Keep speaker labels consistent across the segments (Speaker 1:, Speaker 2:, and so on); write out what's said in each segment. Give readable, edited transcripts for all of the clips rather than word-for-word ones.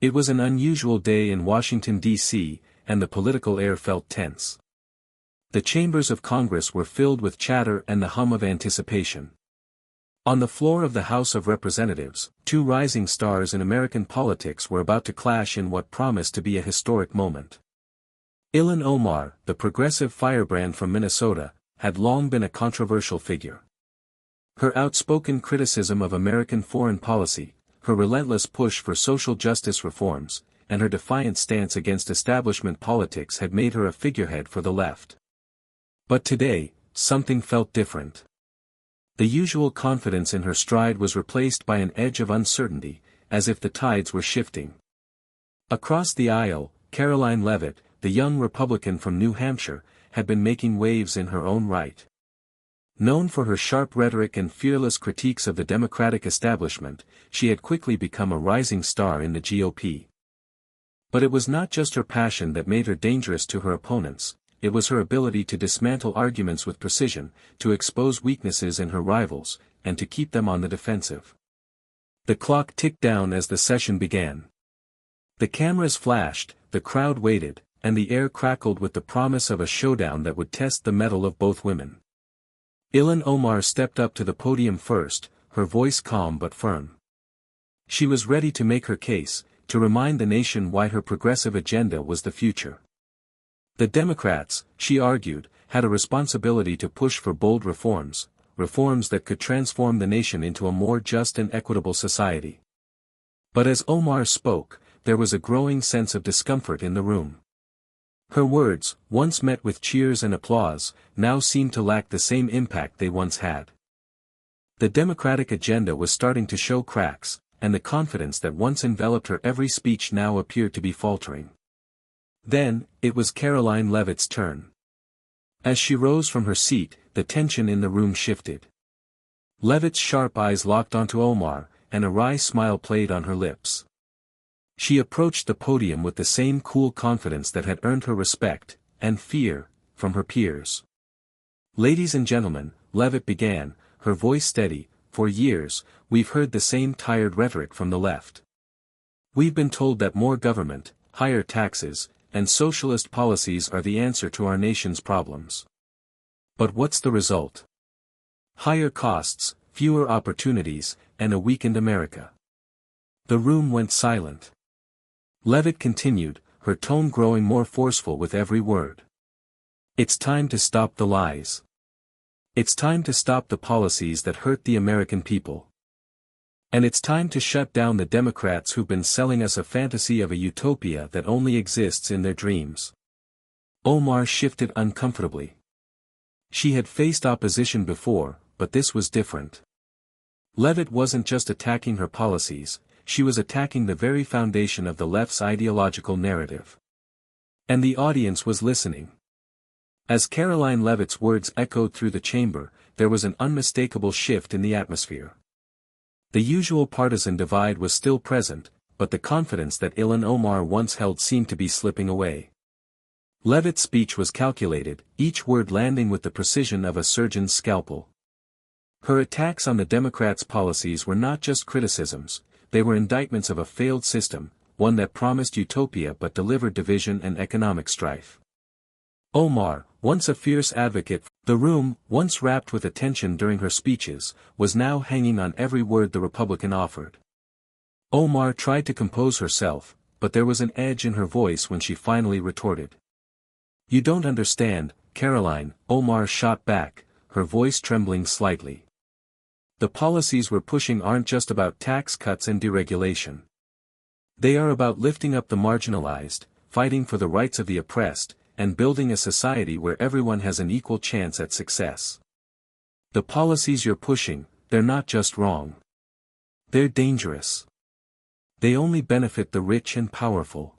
Speaker 1: It was an unusual day in Washington, D.C., and the political air felt tense. The chambers of Congress were filled with chatter and the hum of anticipation. On the floor of the House of Representatives, two rising stars in American politics were about to clash in what promised to be a historic moment. Ilhan Omar, the progressive firebrand from Minnesota, had long been a controversial figure. Her outspoken criticism of American foreign policy, her relentless push for social justice reforms, and her defiant stance against establishment politics had made her a figurehead for the left. But today, something felt different. The usual confidence in her stride was replaced by an edge of uncertainty, as if the tides were shifting. Across the aisle, Karoline Leavitt, the young Republican from New Hampshire, had been making waves in her own right. Known for her sharp rhetoric and fearless critiques of the Democratic establishment, she had quickly become a rising star in the GOP. But it was not just her passion that made her dangerous to her opponents, it was her ability to dismantle arguments with precision, to expose weaknesses in her rivals, and to keep them on the defensive. The clock ticked down as the session began. The cameras flashed, the crowd waited, and the air crackled with the promise of a showdown that would test the mettle of both women. Ilhan Omar stepped up to the podium first, her voice calm but firm. She was ready to make her case, to remind the nation why her progressive agenda was the future. The Democrats, she argued, had a responsibility to push for bold reforms, reforms that could transform the nation into a more just and equitable society. But as Omar spoke, there was a growing sense of discomfort in the room. Her words, once met with cheers and applause, now seemed to lack the same impact they once had. The Democratic agenda was starting to show cracks, and the confidence that once enveloped her every speech now appeared to be faltering. Then, it was Karoline Leavitt's turn. As she rose from her seat, the tension in the room shifted. Leavitt's sharp eyes locked onto Omar, and a wry smile played on her lips. She approached the podium with the same cool confidence that had earned her respect, and fear, from her peers. "Ladies and gentlemen," Leavitt began, her voice steady, "for years, we've heard the same tired rhetoric from the left. We've been told that more government, higher taxes, and socialist policies are the answer to our nation's problems. But what's the result? Higher costs, fewer opportunities, and a weakened America." The room went silent. Leavitt continued, her tone growing more forceful with every word. "It's time to stop the lies. It's time to stop the policies that hurt the American people. And it's time to shut down the Democrats who've been selling us a fantasy of a utopia that only exists in their dreams." Omar shifted uncomfortably. She had faced opposition before, but this was different. Leavitt wasn't just attacking her policies, she was attacking the very foundation of the left's ideological narrative. And the audience was listening. As Karoline Leavitt's words echoed through the chamber, there was an unmistakable shift in the atmosphere. The usual partisan divide was still present, but the confidence that Ilhan Omar once held seemed to be slipping away. Leavitt's speech was calculated, each word landing with the precision of a surgeon's scalpel. Her attacks on the Democrats' policies were not just criticisms, they were indictments of a failed system, one that promised utopia but delivered division and economic strife. Omar, once a fierce advocate, the room, once wrapped with attention during her speeches, was now hanging on every word the Republican offered. Omar tried to compose herself, but there was an edge in her voice when she finally retorted. "You don't understand, Karoline," Omar shot back, her voice trembling slightly. "The policies we're pushing aren't just about tax cuts and deregulation. They are about lifting up the marginalized, fighting for the rights of the oppressed, and building a society where everyone has an equal chance at success. The policies you're pushing, they're not just wrong. They're dangerous. They only benefit the rich and powerful."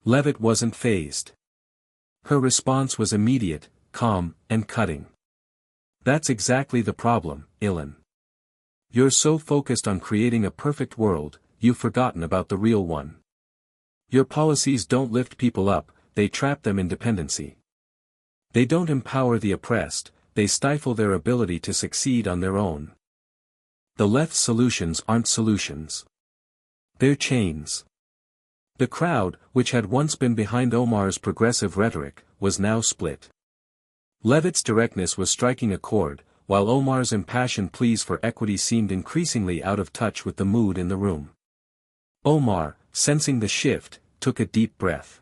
Speaker 1: Leavitt wasn't fazed. Her response was immediate, calm, and cutting. "That's exactly the problem, Ilhan. You're so focused on creating a perfect world, you've forgotten about the real one. Your policies don't lift people up, they trap them in dependency. They don't empower the oppressed, they stifle their ability to succeed on their own. The left's solutions aren't solutions. They're chains. The crowd, which had once been behind Omar's progressive rhetoric, was now split. Leavitt's directness was striking a chord, while Omar's impassioned pleas for equity seemed increasingly out of touch with the mood in the room. Omar, sensing the shift, took a deep breath.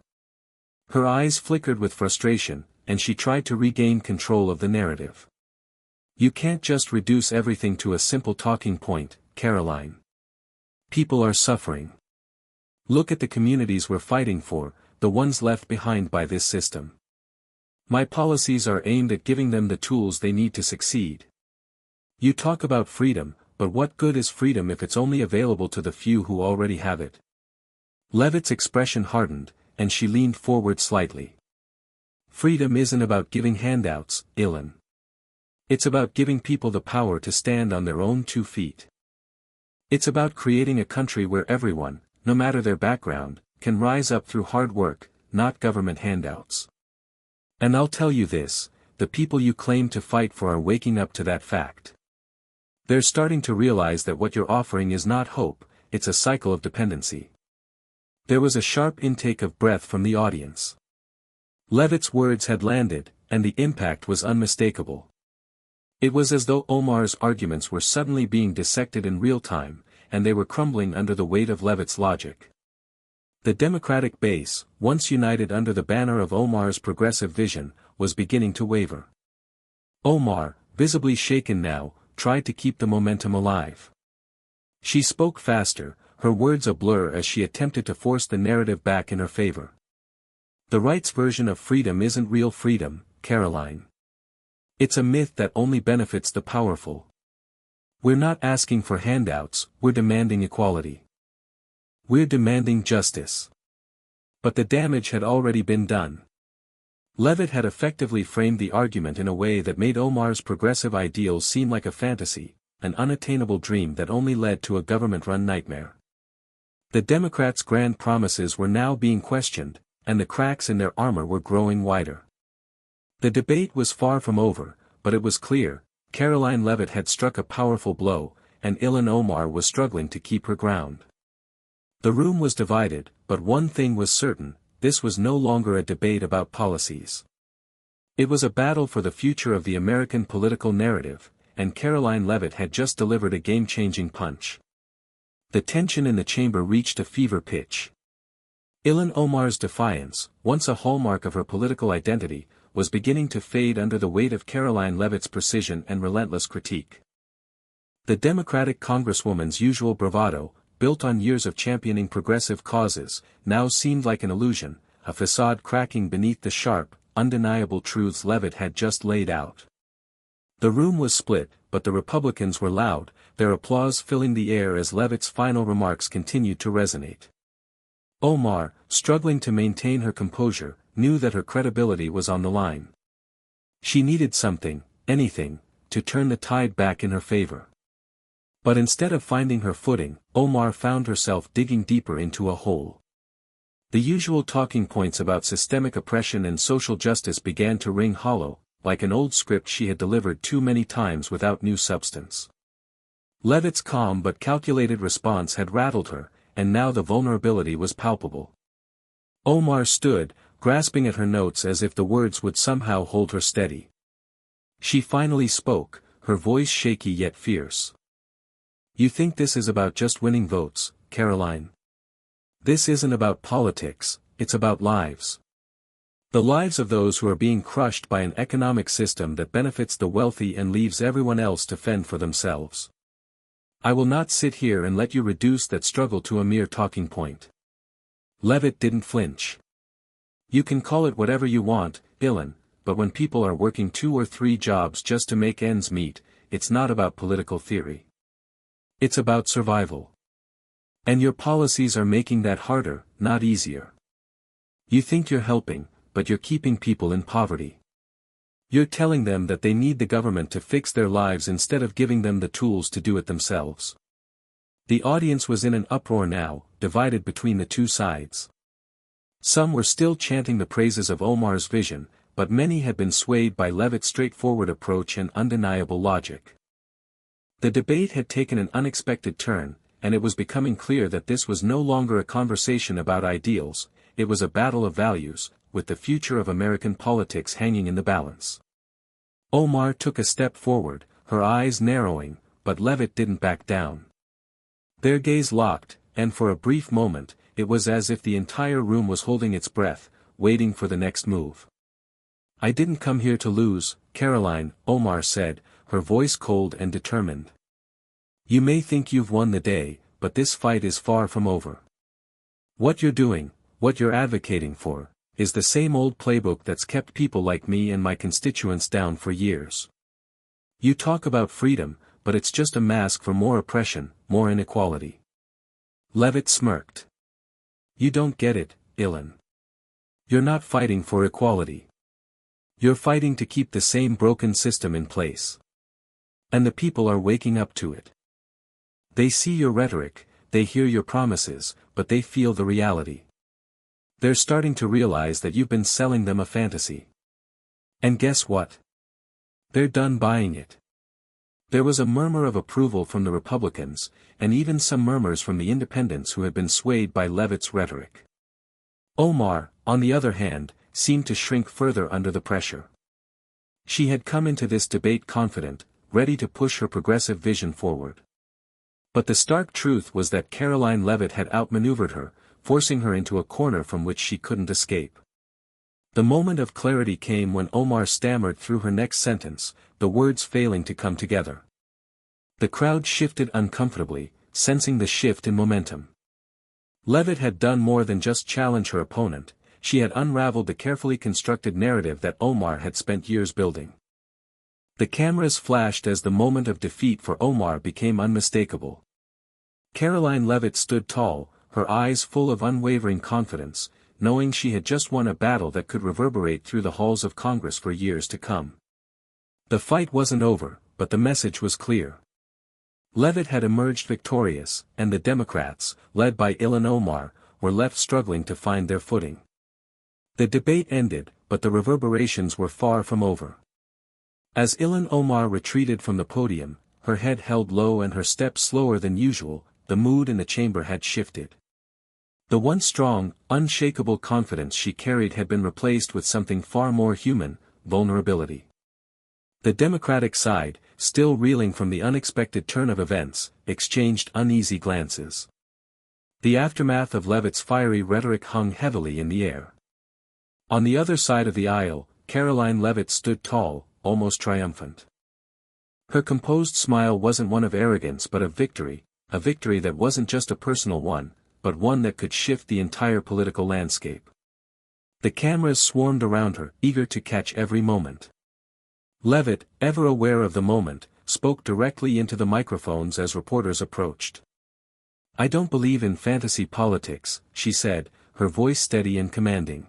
Speaker 1: Her eyes flickered with frustration, and she tried to regain control of the narrative. You can't just reduce everything to a simple talking point, Karoline. People are suffering. Look at the communities we're fighting for, the ones left behind by this system. My policies are aimed at giving them the tools they need to succeed. You talk about freedom, but what good is freedom if it's only available to the few who already have it? Leavitt's expression hardened, and she leaned forward slightly. Freedom isn't about giving handouts, Ilhan. It's about giving people the power to stand on their own 2 feet. It's about creating a country where everyone, no matter their background, can rise up through hard work, not government handouts. And I'll tell you this, the people you claim to fight for are waking up to that fact. They're starting to realize that what you're offering is not hope, it's a cycle of dependency. There was a sharp intake of breath from the audience. Leavitt's words had landed, and the impact was unmistakable. It was as though Omar's arguments were suddenly being dissected in real time, and they were crumbling under the weight of Leavitt's logic. The Democratic base, once united under the banner of Omar's progressive vision, was beginning to waver. Omar, visibly shaken now, tried to keep the momentum alive. She spoke faster, her words a blur as she attempted to force the narrative back in her favor. The right's version of freedom isn't real freedom, Karoline. It's a myth that only benefits the powerful. We're not asking for handouts, we're demanding equality. We're demanding justice. But the damage had already been done. Leavitt had effectively framed the argument in a way that made Omar's progressive ideals seem like a fantasy, an unattainable dream that only led to a government-run nightmare. The Democrats' grand promises were now being questioned, and the cracks in their armor were growing wider. The debate was far from over, but it was clear, Karoline Leavitt had struck a powerful blow, and Ilhan Omar was struggling to keep her ground. The room was divided, but one thing was certain, this was no longer a debate about policies. It was a battle for the future of the American political narrative, and Karoline Leavitt had just delivered a game-changing punch. The tension in the chamber reached a fever pitch. Ilhan Omar's defiance, once a hallmark of her political identity, was beginning to fade under the weight of Karoline Leavitt's precision and relentless critique. The Democratic Congresswoman's usual bravado, built on years of championing progressive causes, now seemed like an illusion, a facade cracking beneath the sharp, undeniable truths Leavitt had just laid out. The room was split, but the Republicans were loud, their applause filling the air as Leavitt's final remarks continued to resonate. Omar, struggling to maintain her composure, knew that her credibility was on the line. She needed something, anything, to turn the tide back in her favor. But instead of finding her footing, Omar found herself digging deeper into a hole. The usual talking points about systemic oppression and social justice began to ring hollow, like an old script she had delivered too many times without new substance. Leavitt's calm but calculated response had rattled her, and now the vulnerability was palpable. Omar stood, grasping at her notes as if the words would somehow hold her steady. She finally spoke, her voice shaky yet fierce. You think this is about just winning votes, Karoline? This isn't about politics, it's about lives. The lives of those who are being crushed by an economic system that benefits the wealthy and leaves everyone else to fend for themselves. I will not sit here and let you reduce that struggle to a mere talking point. Leavitt didn't flinch. You can call it whatever you want, Ilhan, but when people are working 2 or 3 jobs just to make ends meet, it's not about political theory. It's about survival. And your policies are making that harder, not easier. You think you're helping, but you're keeping people in poverty. You're telling them that they need the government to fix their lives instead of giving them the tools to do it themselves. The audience was in an uproar now, divided between the two sides. Some were still chanting the praises of Omar's vision, but many had been swayed by Leavitt's straightforward approach and undeniable logic. The debate had taken an unexpected turn, and it was becoming clear that this was no longer a conversation about ideals, it was a battle of values, with the future of American politics hanging in the balance. Omar took a step forward, her eyes narrowing, but Leavitt didn't back down. Their gaze locked, and for a brief moment, it was as if the entire room was holding its breath, waiting for the next move. "I didn't come here to lose, Karoline," Omar said, her voice cold and determined. "You may think you've won the day, but this fight is far from over. What you're doing, what you're advocating for, is the same old playbook that's kept people like me and my constituents down for years. You talk about freedom, but it's just a mask for more oppression, more inequality." Leavitt smirked. "You don't get it, Ilhan. You're not fighting for equality. You're fighting to keep the same broken system in place. And the people are waking up to it. They see your rhetoric, they hear your promises, but they feel the reality. They're starting to realize that you've been selling them a fantasy. And guess what? They're done buying it." There was a murmur of approval from the Republicans, and even some murmurs from the independents who had been swayed by Leavitt's rhetoric. Omar, on the other hand, seemed to shrink further under the pressure. She had come into this debate confident, ready to push her progressive vision forward. But the stark truth was that Karoline Leavitt had outmaneuvered her, forcing her into a corner from which she couldn't escape. The moment of clarity came when Omar stammered through her next sentence, the words failing to come together. The crowd shifted uncomfortably, sensing the shift in momentum. Leavitt had done more than just challenge her opponent, she had unraveled the carefully constructed narrative that Omar had spent years building. The cameras flashed as the moment of defeat for Omar became unmistakable. Karoline Leavitt stood tall, her eyes full of unwavering confidence, knowing she had just won a battle that could reverberate through the halls of Congress for years to come. The fight wasn't over, but the message was clear. Leavitt had emerged victorious, and the Democrats, led by Ilhan Omar, were left struggling to find their footing. The debate ended, but the reverberations were far from over. As Ilhan Omar retreated from the podium, her head held low and her steps slower than usual, the mood in the chamber had shifted. The once strong, unshakable confidence she carried had been replaced with something far more human, vulnerability. The Democratic side, still reeling from the unexpected turn of events, exchanged uneasy glances. The aftermath of Leavitt's fiery rhetoric hung heavily in the air. On the other side of the aisle, Karoline Leavitt stood tall, almost triumphant. Her composed smile wasn't one of arrogance but of victory, a victory that wasn't just a personal one, but one that could shift the entire political landscape. The cameras swarmed around her, eager to catch every moment. Leavitt, ever aware of the moment, spoke directly into the microphones as reporters approached. "I don't believe in fantasy politics," she said, her voice steady and commanding.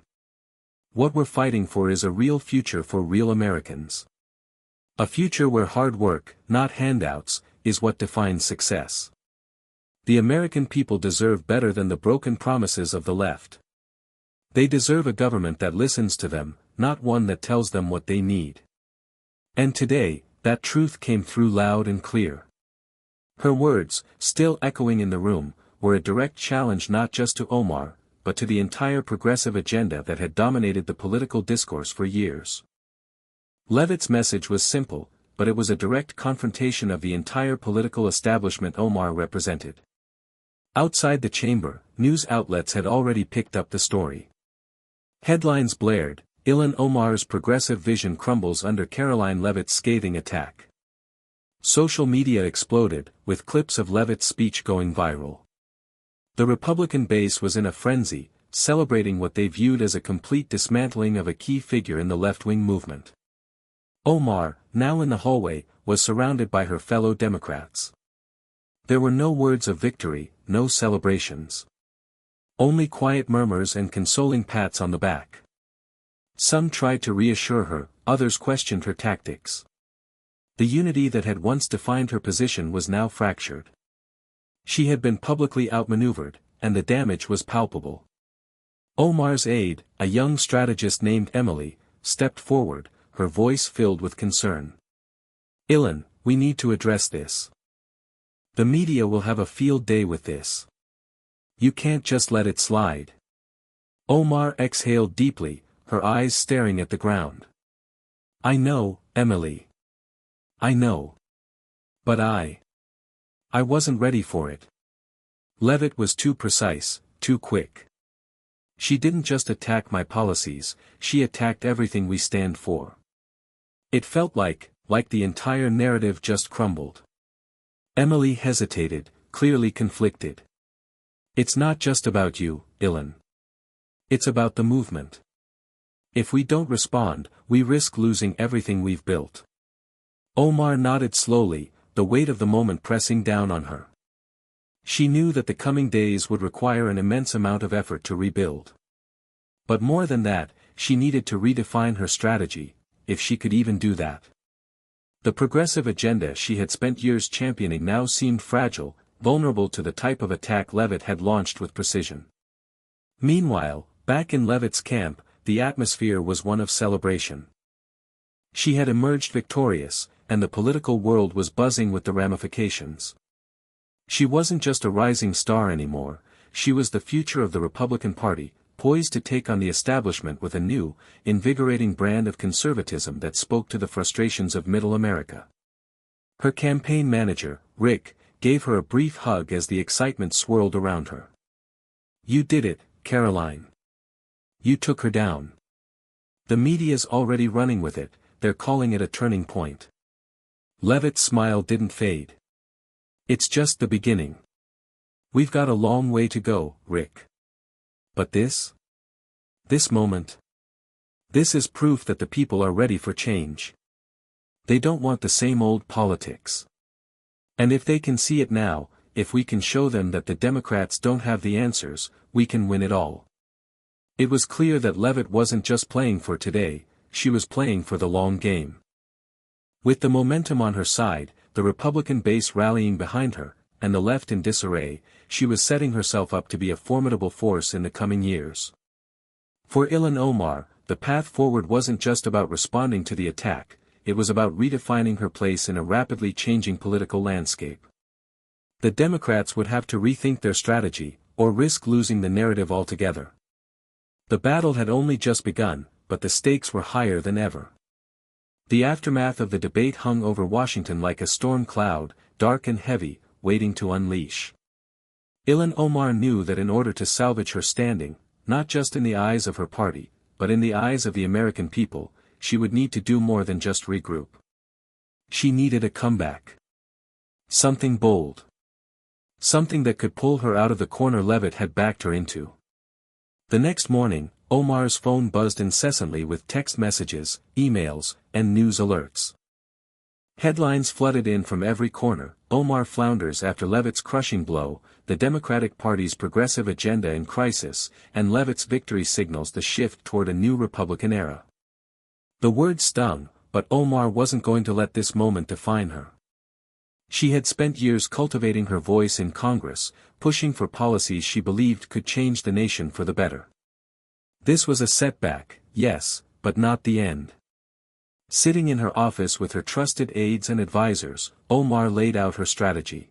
Speaker 1: "What we're fighting for is a real future for real Americans. A future where hard work, not handouts, is what defines success. The American people deserve better than the broken promises of the left. They deserve a government that listens to them, not one that tells them what they need." And today, that truth came through loud and clear. Her words, still echoing in the room, were a direct challenge not just to Omar, but to the entire progressive agenda that had dominated the political discourse for years. Leavitt's message was simple, but it was a direct confrontation of the entire political establishment Omar represented. Outside the chamber, news outlets had already picked up the story. Headlines blared, "Ilhan Omar's progressive vision crumbles under Karoline Leavitt's scathing attack." Social media exploded, with clips of Leavitt's speech going viral. The Republican base was in a frenzy, celebrating what they viewed as a complete dismantling of a key figure in the left-wing movement. Omar, now in the hallway, was surrounded by her fellow Democrats. There were no words of victory, no celebrations. Only quiet murmurs and consoling pats on the back. Some tried to reassure her, others questioned her tactics. The unity that had once defined her position was now fractured. She had been publicly outmaneuvered, and the damage was palpable. Omar's aide, a young strategist named Emily, stepped forward, her voice filled with concern. "Ilhan, we need to address this. The media will have a field day with this. You can't just let it slide. Omar exhaled deeply, her eyes staring at the ground. I know, Emily. I know. But I wasn't ready for it. Leavitt was too precise, too quick. She didn't just attack my policies, she attacked everything we stand for. It felt like the entire narrative just crumbled. Emily hesitated, clearly conflicted. It's not just about you, Ilhan. It's about the movement. If we don't respond, we risk losing everything we've built. Omar nodded slowly, the weight of the moment pressing down on her. She knew that the coming days would require an immense amount of effort to rebuild. But more than that, she needed to redefine her strategy, if she could even do that. The progressive agenda she had spent years championing now seemed fragile, vulnerable to the type of attack Leavitt had launched with precision. Meanwhile, back in Leavitt's camp, the atmosphere was one of celebration. She had emerged victorious, and the political world was buzzing with the ramifications. She wasn't just a rising star anymore, she was the future of the Republican Party, poised to take on the establishment with a new, invigorating brand of conservatism that spoke to the frustrations of Middle America. Her campaign manager, Rick, gave her a brief hug as the excitement swirled around her. You did it, Karoline. You took her down. The media's already running with it, they're calling it a turning point. Leavitt's smile didn't fade. It's just the beginning. We've got a long way to go, Rick. But this moment? This is proof that the people are ready for change. They don't want the same old politics. And if they can see it now, if we can show them that the Democrats don't have the answers, we can win it all. It was clear that Leavitt wasn't just playing for today, she was playing for the long game. With the momentum on her side, the Republican base rallying behind her, and the left in disarray, she was setting herself up to be a formidable force in the coming years. For Ilhan Omar, the path forward wasn't just about responding to the attack, it was about redefining her place in a rapidly changing political landscape. The Democrats would have to rethink their strategy, or risk losing the narrative altogether. The battle had only just begun, but the stakes were higher than ever. The aftermath of the debate hung over Washington like a storm cloud, dark and heavy, waiting to unleash. Ilhan Omar knew that in order to salvage her standing, not just in the eyes of her party, but in the eyes of the American people, she would need to do more than just regroup. She needed a comeback. Something bold. Something that could pull her out of the corner Leavitt had backed her into. The next morning, Omar's phone buzzed incessantly with text messages, emails, and news alerts. Headlines flooded in from every corner. Omar flounders after Leavitt's crushing blow, the Democratic Party's progressive agenda in crisis, and Leavitt's victory signals the shift toward a new Republican era. The word stung, but Omar wasn't going to let this moment define her. She had spent years cultivating her voice in Congress, pushing for policies she believed could change the nation for the better. This was a setback, yes, but not the end. Sitting in her office with her trusted aides and advisors, Omar laid out her strategy.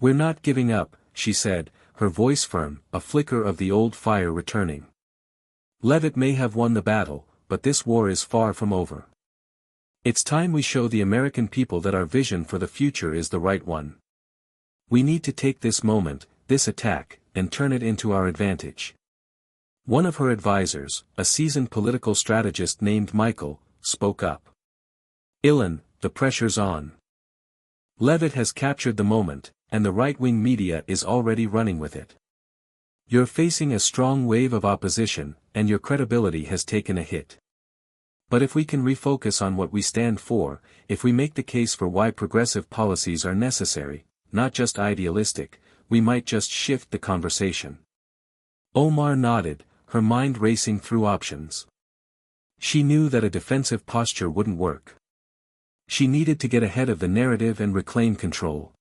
Speaker 1: We're not giving up, she said, her voice firm, a flicker of the old fire returning. Leavitt may have won the battle, but this war is far from over. It's time we show the American people that our vision for the future is the right one. We need to take this moment, this attack, and turn it into our advantage. One of her advisors, a seasoned political strategist named Michael, spoke up. Ilhan, the pressure's on. Leavitt has captured the moment, and the right-wing media is already running with it. You're facing a strong wave of opposition, and your credibility has taken a hit. But if we can refocus on what we stand for, if we make the case for why progressive policies are necessary, not just idealistic, we might just shift the conversation. Omar nodded, her mind racing through options. She knew that a defensive posture wouldn't work. She needed to get ahead of the narrative and reclaim control.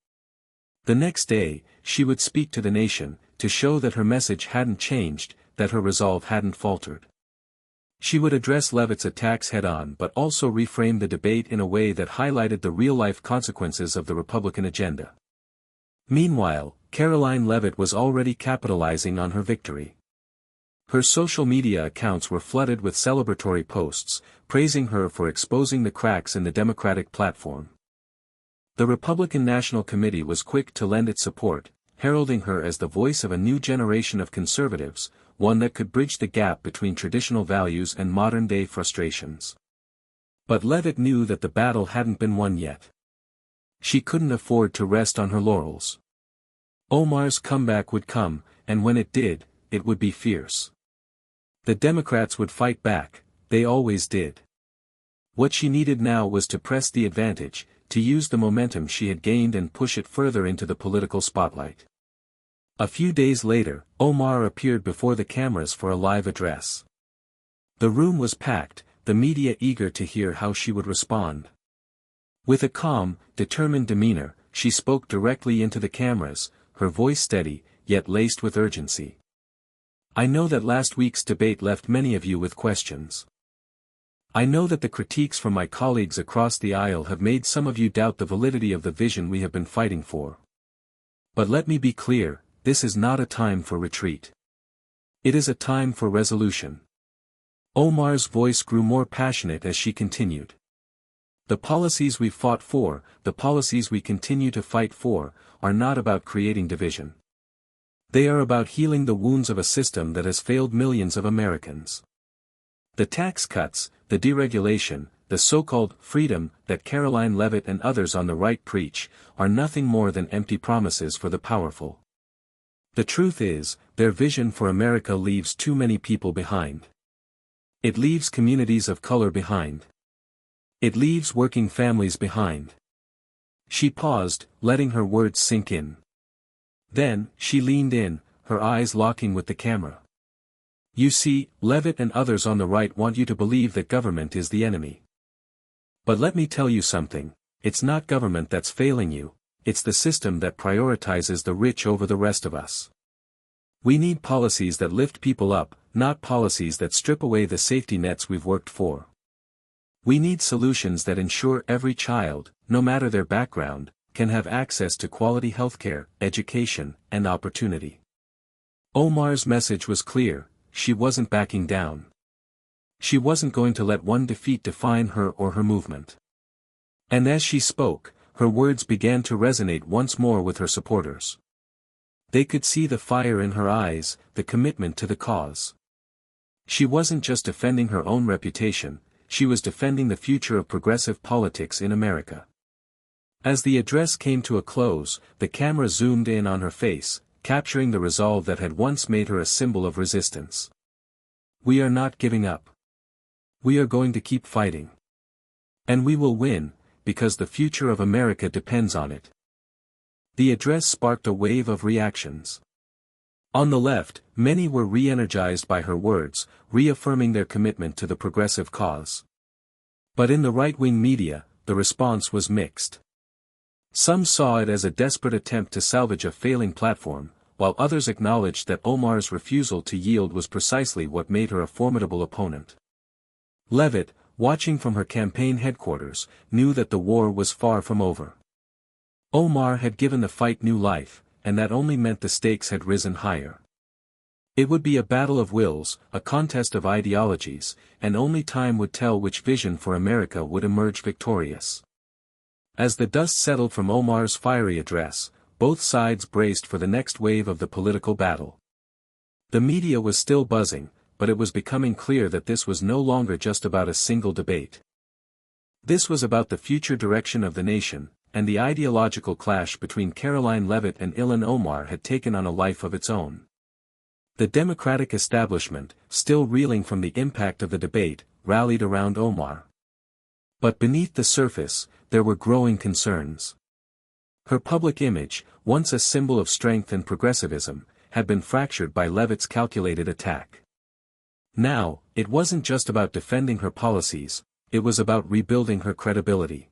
Speaker 1: The next day, she would speak to the nation, to show that her message hadn't changed, that her resolve hadn't faltered. She would address Leavitt's attacks head-on but also reframe the debate in a way that highlighted the real-life consequences of the Republican agenda. Meanwhile, Karoline Leavitt was already capitalizing on her victory. Her social media accounts were flooded with celebratory posts, praising her for exposing the cracks in the Democratic platform. The Republican National Committee was quick to lend its support, heralding her as the voice of a new generation of conservatives, one that could bridge the gap between traditional values and modern-day frustrations. But Leavitt knew that the battle hadn't been won yet. She couldn't afford to rest on her laurels. Omar's comeback would come, and when it did, it would be fierce. The Democrats would fight back, they always did. What she needed now was to press the advantage, to use the momentum she had gained and push it further into the political spotlight. A few days later, Omar appeared before the cameras for a live address. The room was packed, the media eager to hear how she would respond. With a calm, determined demeanor, she spoke directly into the cameras, her voice steady, yet laced with urgency. I know that last week's debate left many of you with questions. I know that the critiques from my colleagues across the aisle have made some of you doubt the validity of the vision we have been fighting for. But let me be clear, this is not a time for retreat. It is a time for resolution. Omar's voice grew more passionate as she continued. The policies we fought for, the policies we continue to fight for, are not about creating division. They are about healing the wounds of a system that has failed millions of Americans. The tax cuts, the deregulation, the so-called freedom that Karoline Leavitt and others on the right preach, are nothing more than empty promises for the powerful. The truth is, their vision for America leaves too many people behind. It leaves communities of color behind. It leaves working families behind. She paused, letting her words sink in. Then, she leaned in, her eyes locking with the camera. You see, Leavitt and others on the right want you to believe that government is the enemy. But let me tell you something, it's not government that's failing you, it's the system that prioritizes the rich over the rest of us. We need policies that lift people up, not policies that strip away the safety nets we've worked for. We need solutions that ensure every child, no matter their background, can have access to quality healthcare, education, and opportunity. Omar's message was clear, she wasn't backing down. She wasn't going to let one defeat define her or her movement. And as she spoke, her words began to resonate once more with her supporters. They could see the fire in her eyes, the commitment to the cause. She wasn't just defending her own reputation, she was defending the future of progressive politics in America. As the address came to a close, the camera zoomed in on her face, capturing the resolve that had once made her a symbol of resistance. We are not giving up. We are going to keep fighting. And we will win, because the future of America depends on it. The address sparked a wave of reactions. On the left, many were re-energized by her words, reaffirming their commitment to the progressive cause. But in the right-wing media, the response was mixed. Some saw it as a desperate attempt to salvage a failing platform, while others acknowledged that Omar's refusal to yield was precisely what made her a formidable opponent. Leavitt, watching from her campaign headquarters, knew that the war was far from over. Omar had given the fight new life, and that only meant the stakes had risen higher. It would be a battle of wills, a contest of ideologies, and only time would tell which vision for America would emerge victorious. As the dust settled from Omar's fiery address, both sides braced for the next wave of the political battle. The media was still buzzing, but it was becoming clear that this was no longer just about a single debate. This was about the future direction of the nation, and the ideological clash between Karoline Leavitt and Ilhan Omar had taken on a life of its own. The Democratic establishment, still reeling from the impact of the debate, rallied around Omar. But beneath the surface, there were growing concerns. Her public image, once a symbol of strength and progressivism, had been fractured by Leavitt's calculated attack. Now, it wasn't just about defending her policies, it was about rebuilding her credibility.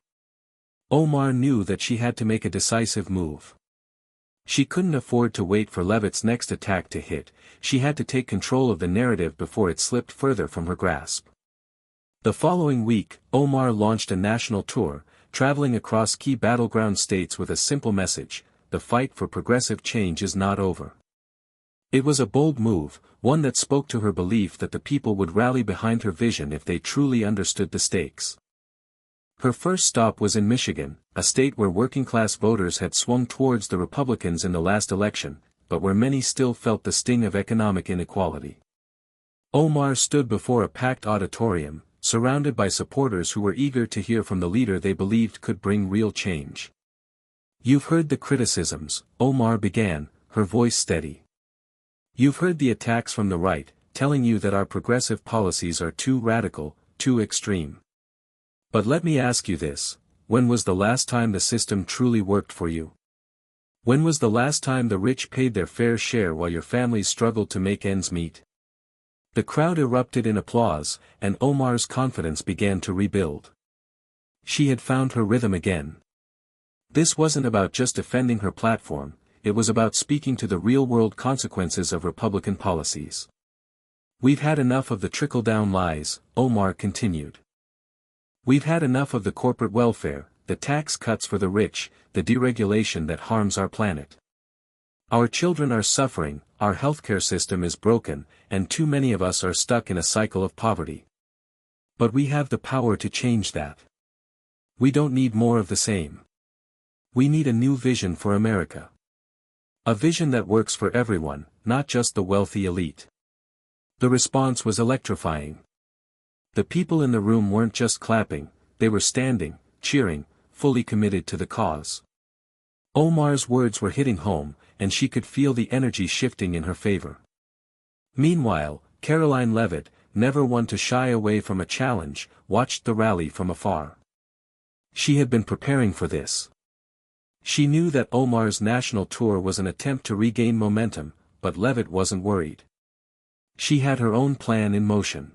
Speaker 1: Omar knew that she had to make a decisive move. She couldn't afford to wait for Leavitt's next attack to hit, she had to take control of the narrative before it slipped further from her grasp. The following week, Omar launched a national tour, traveling across key battleground states with a simple message: the fight for progressive change is not over. It was a bold move, one that spoke to her belief that the people would rally behind her vision if they truly understood the stakes. Her first stop was in Michigan, a state where working-class voters had swung towards the Republicans in the last election, but where many still felt the sting of economic inequality. Omar stood before a packed auditorium, surrounded by supporters who were eager to hear from the leader they believed could bring real change. "You've heard the criticisms," Omar began, her voice steady. "You've heard the attacks from the right, telling you that our progressive policies are too radical, too extreme. But let me ask you this, when was the last time the system truly worked for you? When was the last time the rich paid their fair share while your families struggled to make ends meet?" The crowd erupted in applause, and Omar's confidence began to rebuild. She had found her rhythm again. This wasn't about just defending her platform, it was about speaking to the real-world consequences of Republican policies. "We've had enough of the trickle-down lies," Omar continued. "We've had enough of the corporate welfare, the tax cuts for the rich, the deregulation that harms our planet. Our children are suffering, our healthcare system is broken, and too many of us are stuck in a cycle of poverty. But we have the power to change that. We don't need more of the same. We need a new vision for America. A vision that works for everyone, not just the wealthy elite." The response was electrifying. The people in the room weren't just clapping, they were standing, cheering, fully committed to the cause. Omar's words were hitting home, and she could feel the energy shifting in her favor. Meanwhile, Karoline Leavitt, never one to shy away from a challenge, watched the rally from afar. She had been preparing for this. She knew that Omar's national tour was an attempt to regain momentum, but Leavitt wasn't worried. She had her own plan in motion.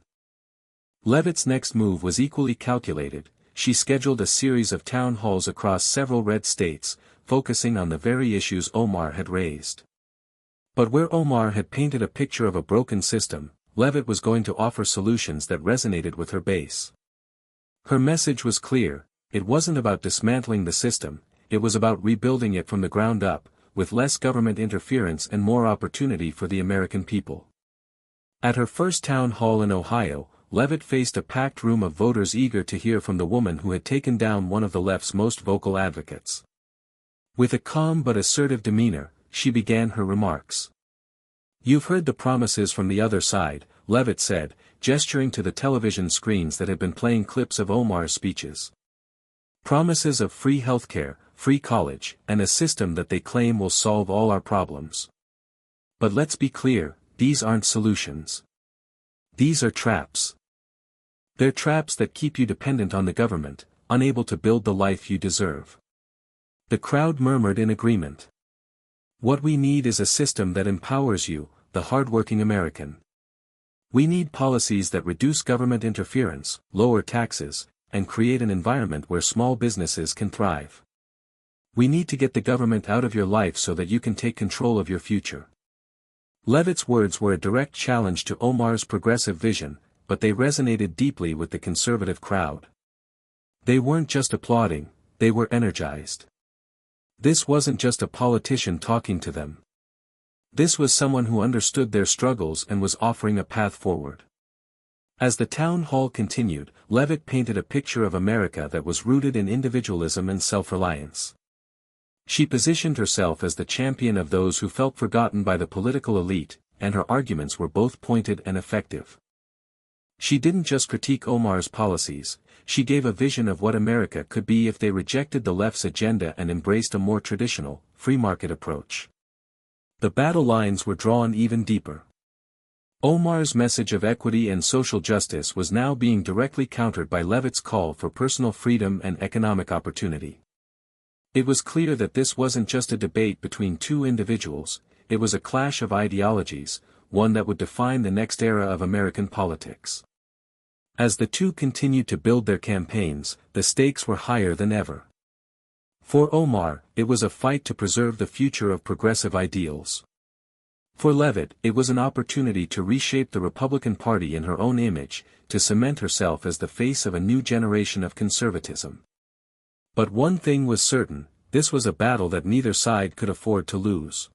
Speaker 1: Leavitt's next move was equally calculated. She scheduled a series of town halls across several red states, focusing on the very issues Omar had raised. But where Omar had painted a picture of a broken system, Leavitt was going to offer solutions that resonated with her base. Her message was clear: it wasn't about dismantling the system, it was about rebuilding it from the ground up, with less government interference and more opportunity for the American people. At her first town hall in Ohio, Leavitt faced a packed room of voters eager to hear from the woman who had taken down one of the left's most vocal advocates. With a calm but assertive demeanor, she began her remarks. "You've heard the promises from the other side," Leavitt said, gesturing to the television screens that had been playing clips of Omar's speeches. "Promises of free healthcare, free college, and a system that they claim will solve all our problems. But let's be clear, these aren't solutions. These are traps. They're traps that keep you dependent on the government, unable to build the life you deserve." The crowd murmured in agreement. "What we need is a system that empowers you, the hardworking American. We need policies that reduce government interference, lower taxes, and create an environment where small businesses can thrive. We need to get the government out of your life so that you can take control of your future." Leavitt's words were a direct challenge to Omar's progressive vision, but they resonated deeply with the conservative crowd. They weren't just applauding, they were energized. This wasn't just a politician talking to them. This was someone who understood their struggles and was offering a path forward. As the town hall continued, Leavitt painted a picture of America that was rooted in individualism and self-reliance. She positioned herself as the champion of those who felt forgotten by the political elite, and her arguments were both pointed and effective. She didn't just critique Omar's policies, she gave a vision of what America could be if they rejected the left's agenda and embraced a more traditional, free-market approach. The battle lines were drawn even deeper. Omar's message of equity and social justice was now being directly countered by Leavitt's call for personal freedom and economic opportunity. It was clear that this wasn't just a debate between two individuals, it was a clash of ideologies, one that would define the next era of American politics. As the two continued to build their campaigns, the stakes were higher than ever. For Omar, it was a fight to preserve the future of progressive ideals. For Leavitt, it was an opportunity to reshape the Republican Party in her own image, to cement herself as the face of a new generation of conservatism. But one thing was certain, this was a battle that neither side could afford to lose.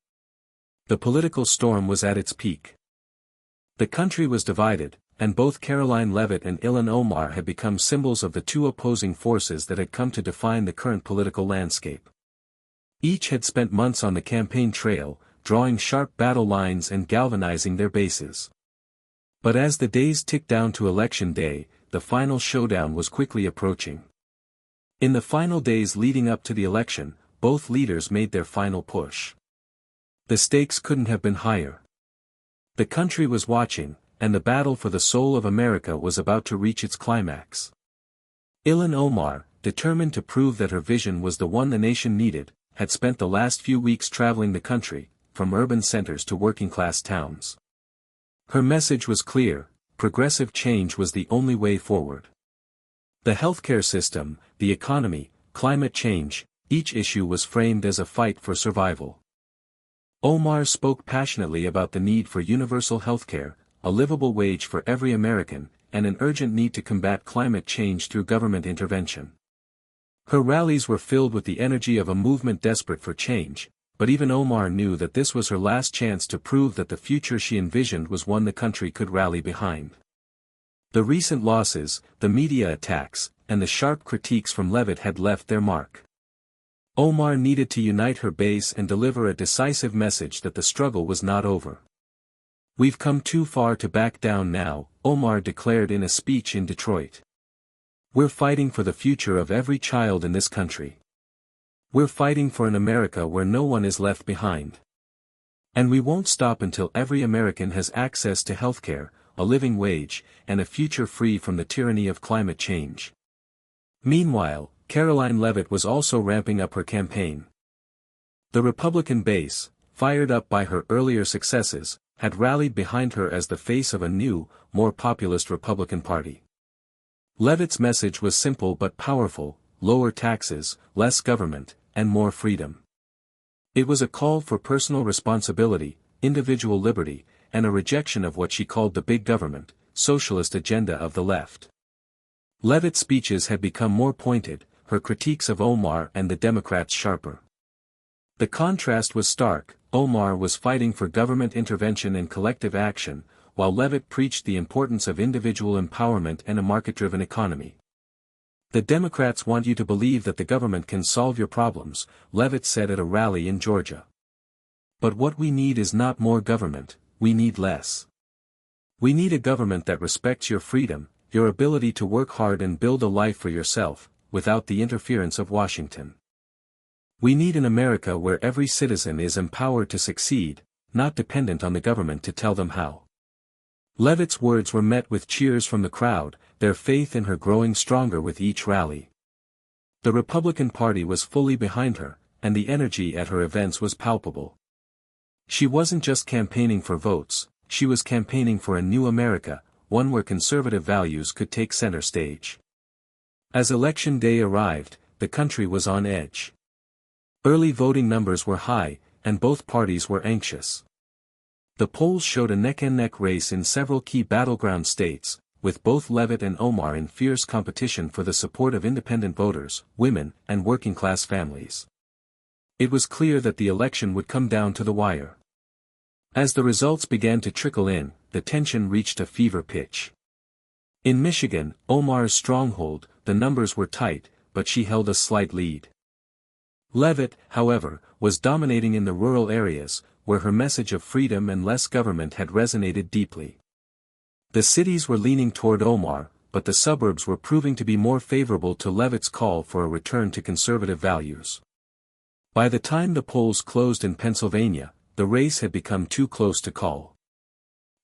Speaker 1: The political storm was at its peak. The country was divided, and both Karoline Leavitt and Ilhan Omar had become symbols of the two opposing forces that had come to define the current political landscape. Each had spent months on the campaign trail, drawing sharp battle lines and galvanizing their bases. But as the days ticked down to election day, the final showdown was quickly approaching. In the final days leading up to the election, both leaders made their final push. The stakes couldn't have been higher. The country was watching, and the battle for the soul of America was about to reach its climax. Ilhan Omar, determined to prove that her vision was the one the nation needed, had spent the last few weeks traveling the country, from urban centers to working-class towns. Her message was clear: progressive change was the only way forward. The healthcare system, the economy, climate change, each issue was framed as a fight for survival. Omar spoke passionately about the need for universal healthcare, a livable wage for every American, and an urgent need to combat climate change through government intervention. Her rallies were filled with the energy of a movement desperate for change, but even Omar knew that this was her last chance to prove that the future she envisioned was one the country could rally behind. The recent losses, the media attacks, and the sharp critiques from Leavitt had left their mark. Omar needed to unite her base and deliver a decisive message that the struggle was not over. "We've come too far to back down now," Omar declared in a speech in Detroit. "We're fighting for the future of every child in this country. We're fighting for an America where no one is left behind. And we won't stop until every American has access to healthcare, a living wage, and a future free from the tyranny of climate change." Meanwhile, Karoline Leavitt was also ramping up her campaign. The Republican base, fired up by her earlier successes, had rallied behind her as the face of a new, more populist Republican Party. Leavitt's message was simple but powerful: lower taxes, less government, and more freedom. It was a call for personal responsibility, individual liberty, and a rejection of what she called the big government, socialist agenda of the left. Leavitt's speeches had become more pointed, her critiques of Omar and the Democrats sharper. The contrast was stark: Omar was fighting for government intervention and collective action, while Leavitt preached the importance of individual empowerment and a market-driven economy. "The Democrats want you to believe that the government can solve your problems," Leavitt said at a rally in Georgia. "But what we need is not more government, we need less. We need a government that respects your freedom, your ability to work hard and build a life for yourself, without the interference of Washington. We need an America where every citizen is empowered to succeed, not dependent on the government to tell them how." Leavitt's words were met with cheers from the crowd, their faith in her growing stronger with each rally. The Republican Party was fully behind her, and the energy at her events was palpable. She wasn't just campaigning for votes, she was campaigning for a new America, one where conservative values could take center stage. As election day arrived, the country was on edge. Early voting numbers were high, and both parties were anxious. The polls showed a neck-and-neck race in several key battleground states, with both Leavitt and Omar in fierce competition for the support of independent voters, women, and working-class families. It was clear that the election would come down to the wire. As the results began to trickle in, the tension reached a fever pitch. In Michigan, Omar's stronghold, the numbers were tight, but she held a slight lead. Leavitt, however, was dominating in the rural areas, where her message of freedom and less government had resonated deeply. The cities were leaning toward Omar, but the suburbs were proving to be more favorable to Leavitt's call for a return to conservative values. By the time the polls closed in Pennsylvania, the race had become too close to call.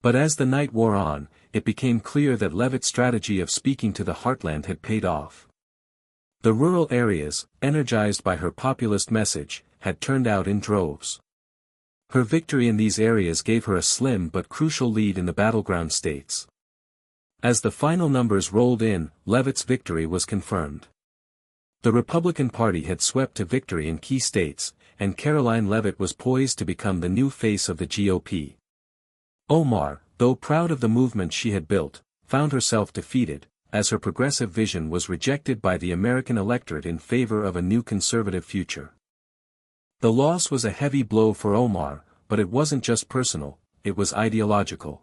Speaker 1: But as the night wore on, it became clear that Leavitt's strategy of speaking to the heartland had paid off. The rural areas, energized by her populist message, had turned out in droves. Her victory in these areas gave her a slim but crucial lead in the battleground states. As the final numbers rolled in, Leavitt's victory was confirmed. The Republican Party had swept to victory in key states, and Karoline Leavitt was poised to become the new face of the GOP. Omar, though proud of the movement she had built, found herself defeated, as her progressive vision was rejected by the American electorate in favor of a new conservative future. The loss was a heavy blow for Omar, but it wasn't just personal, it was ideological.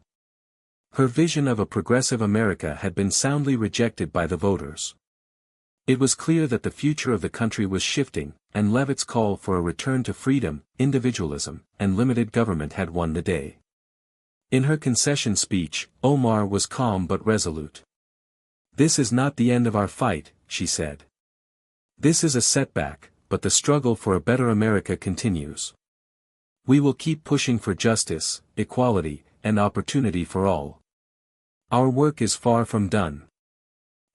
Speaker 1: Her vision of a progressive America had been soundly rejected by the voters. It was clear that the future of the country was shifting, and Leavitt's call for a return to freedom, individualism, and limited government had won the day. In her concession speech, Omar was calm but resolute. "This is not the end of our fight," she said. "This is a setback, but the struggle for a better America continues. We will keep pushing for justice, equality, and opportunity for all. Our work is far from done."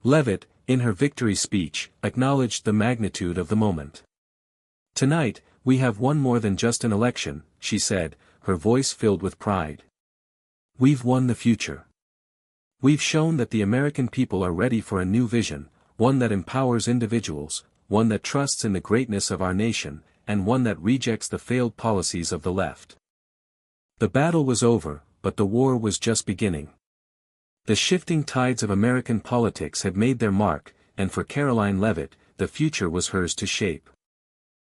Speaker 1: Leavitt, in her victory speech, acknowledged the magnitude of the moment. "Tonight, we have won more than just an election," she said, her voice filled with pride. "We've won the future. We've shown that the American people are ready for a new vision, one that empowers individuals, one that trusts in the greatness of our nation, and one that rejects the failed policies of the left." The battle was over, but the war was just beginning. The shifting tides of American politics had made their mark, and for Karoline Leavitt, the future was hers to shape.